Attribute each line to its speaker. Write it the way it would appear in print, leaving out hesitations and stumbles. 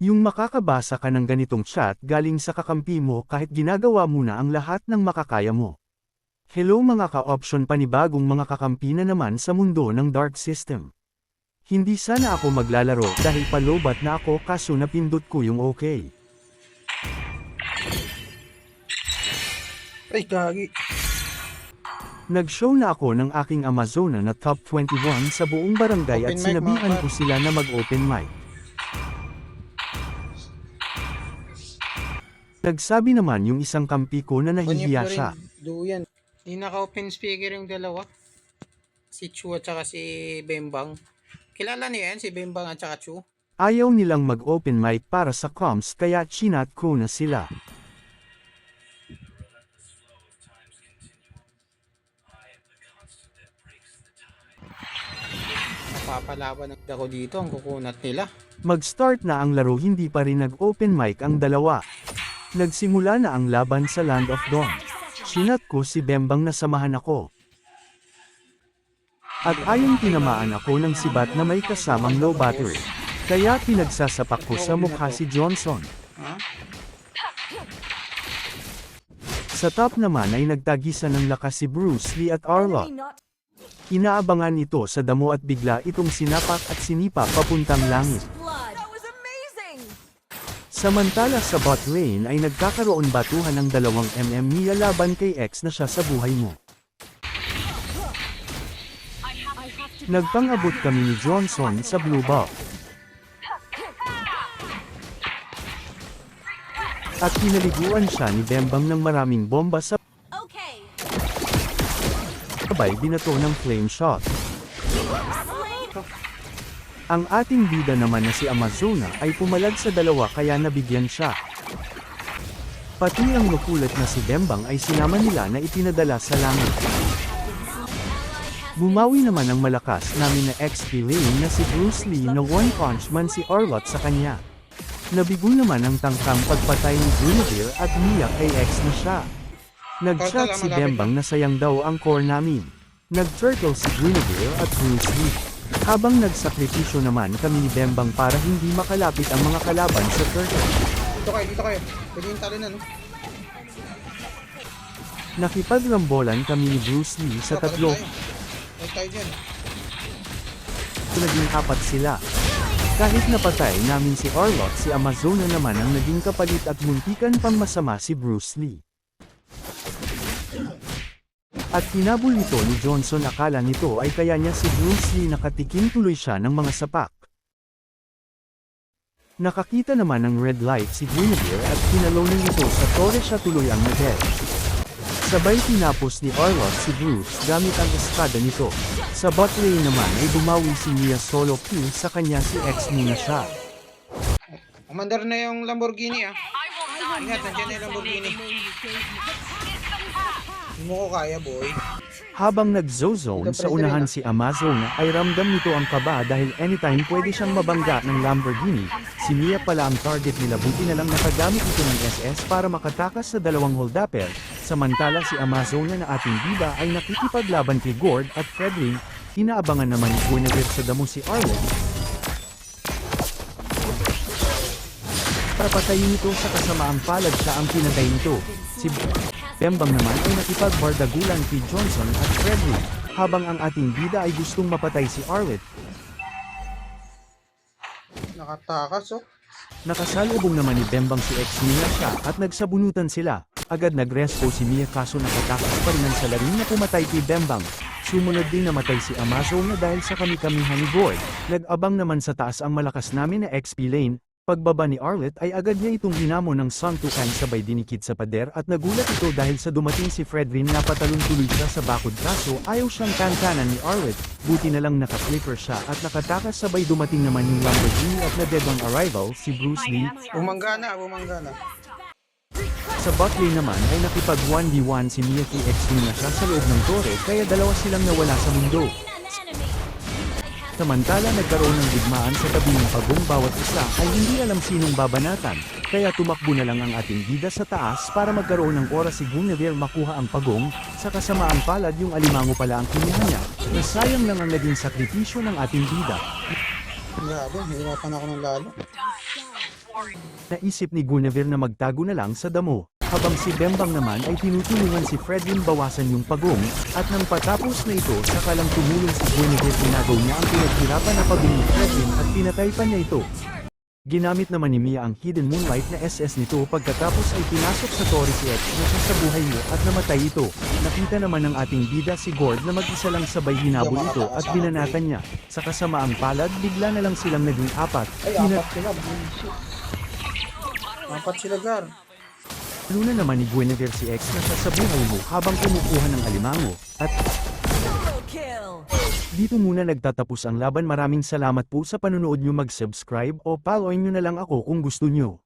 Speaker 1: Yung makakabasa ka ng ganitong chat galing sa kakampi mo kahit ginagawa mo na ang lahat ng makakaya mo. Hello mga ka-option, panibagong mga kakampi na naman sa mundo ng Dark System. Hindi sana ako maglalaro dahil palobat na ako kaso napindot ko yung okay.
Speaker 2: Ay, gagi.
Speaker 1: Nag-show na ako ng aking Amazona na top 21 sa buong barangay at
Speaker 2: Open mic,
Speaker 1: sinabihan
Speaker 2: mga
Speaker 1: ko sila na mag-open mic. Nagsabi naman yung isang kampi ko na nahihiya siya.
Speaker 2: Duyan. Hindi naka-open speaker yung dalawa. Si Chu at saka si Bembang. Kilala niyo yan, si Bembang at saka Chu?
Speaker 1: Ayaw nilang mag-open mic para sa comms kaya chinat ko na sila.
Speaker 2: Napapalaban ako dito, ang kukunat nila.
Speaker 1: Mag-start na ang laro, hindi pa rin nag-open mic ang dalawa. Nagsimula na ang laban sa Land of Dawn. Chinat ko si Bembang na samahan ako. At ayong tinamaan ako ng sibat na may kasamang low battery. Kaya pinagsasapak ko sa mukha si Johnson.
Speaker 2: Ha?
Speaker 1: Sa top naman ay nagtagisan ng lakas si Bruce Lee at Arla. Inaabangan ito sa damo at bigla itong sinapak at sinipa papuntang langit. Samantala sa bot lane ay nagkakaroon batuhan ng 2 Mia laban kay X na siya sa buhay mo. Nagpang-abot kami ni Johnson sa blue buff. At pinaliguan siya ni Bembang ng maraming bomba sa sabay binato ng flame shot. Ang ating bida naman na si Amazona ay pumalag sa dalawa kaya nabigyan siya. Pati ang nakulat na si Bembang ay sinama nila na ipinadala sa langit. Bumawi naman ang malakas namin na XP lane na si Bruce Lee na one punch man si Arlott sa kanya. Nabigo naman ang tangkang pagpatay ni Guinevere at Mia kay X na siya. Nag-chat si Bembang na sayang daw ang core namin. Nag-turtle si Guinevere at Bruce Lee. Habang nagsakripisyo naman kami ni Bembang para hindi makalapit ang mga kalaban sa turtle.
Speaker 2: Dito kayo. Pwede yung talo na, no?
Speaker 1: Nakipagrambolan kami ni Bruce Lee sa tatlo.
Speaker 2: Huwag tayo dyan.
Speaker 1: Naging 4 sila. Kahit napatay namin si Arlott, si Amazona naman ang naging kapalit at muntikan pang masama si Bruce Lee. At hinabol nito ni Johnson, akala nito ay kaya niya si Bruce Lee, nakatikim tuloy siya ng mga sapak. Nakakita naman ng red light si Guinevere at pinalonan nito sa tore, siya tuloy ang nag-head. Sabay tinapos ni Arlott si Bruce gamit ang espada nito. Sa bot lane naman ay bumawi si Mia solo kill, sa kanya si X muna siya.
Speaker 2: Commander na yung Lamborghini, ah. Ingat, nandiyan na yung Lamborghini. Hindi mo ko kaya, boy.
Speaker 1: Habang nag-zone sa unahan si Amazona ay ramdam nito ang kaba dahil anytime pwede siyang mabangga ng Lamborghini. Si Mia pala ang target nila, buti na lang nakagamit ito ng SS para makatakas sa dalawang holdapper. Samantala si Amazona na ating bida ay nakikipaglaban kay Gord at Fredrin. Inaabangan naman ni Guinevere sa damo si Arlen. Para patayin ito sa kasamaang palad, siya ang pinatay nito. Si Bembang naman ay nakipagbardagulan kay Johnson at Fredrin, habang ang ating bida ay gustong mapatay si Arlet.
Speaker 2: Nakatakas, oh.
Speaker 1: Nakasalubong naman ni Bembang si X Mia siya at nagsabunutan sila. Agad nag-respo si Mia kaso nakatakas pa rin ang salarin na pumatay kay Bembang. Sumunod din namatay si Amazona dahil sa kami-kamihan ni Gord. Nag-abang naman sa taas ang malakas namin na XP lane. Pagbaba ni Arlet ay agad niya itong hinamon ng Sun Tukan, sabay dinikit sa pader at nagulat ito dahil sa dumating si Fredrin na patalon tuloy siya sa bakod kaso ayaw siyang kankanan ni Arlet. Buti na lang naka-flipper siya at nakatakas, sabay dumating naman yung Lamborghini at na-dead on arrival si Bruce Lee.
Speaker 2: Bumangga na.
Speaker 1: Sa bot lane naman ay nakipag 1v1 si Mia kay X na siya sa loob ng tore kaya dalawa silang nawala sa mundo. Samantala nagkaroon ng digmaan sa tabi ng pagong, bawat isa ay hindi alam sinong babanatan, kaya tumakbo na lang ang ating bida sa taas para magkaroon ng oras si Guinevere makuha ang pagong. Sa kasamaang palad yung alimango pala ang kiniha niya, na sayang lang ang naging sakripisyo ng ating bida.
Speaker 2: Grabe, hirapan ako ng lalo.
Speaker 1: Naisip ni Guinevere na magtago na lang sa damo, habang si Bembang naman ay tinutulungan si Fredwin bawasan yung pagong, at nang patapos na ito saka lang tumulong si Guinevere tinagaw niya ang pinaghirapan na pagong ni Fredwin at pinatay pa niya ito. Ginamit naman ni Mia ang Hidden Moonlight na SS nito pagkatapos ay pinasok sa Tori si X na siya sa buhay mo at namatay ito. Nakita naman ng ating bida si Gord na mag-isa lang sabay hinabol ito at binanatan niya. Sa kasamaang palad bigla na lang silang naging apat.
Speaker 2: Apat sila, Gar.
Speaker 1: Luna naman ni Guinevere si X na siya sa buhay mo habang kumukuha ng alimango. At dito muna nagtatapos ang laban. Maraming salamat po sa panonood nyo. Mag-subscribe o followin nyo na lang ako kung gusto nyo.